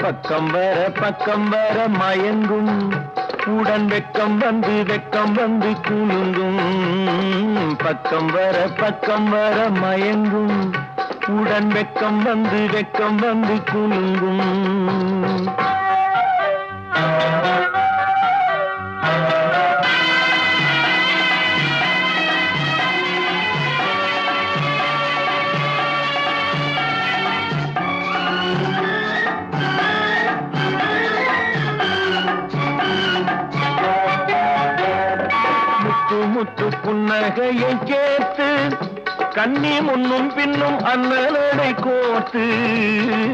பக்கம் வர மயங்கும் உடன் வெக்கம் வந்து குலுங்கும். பக்கம் வர மயங்கும் உடன் வெக்கம் வந்து குலுங்கும். முத்து புன்னகையை கேட்டு கண்ணி முன்னும் பின்னும் அண்ணலடை கோர்த்து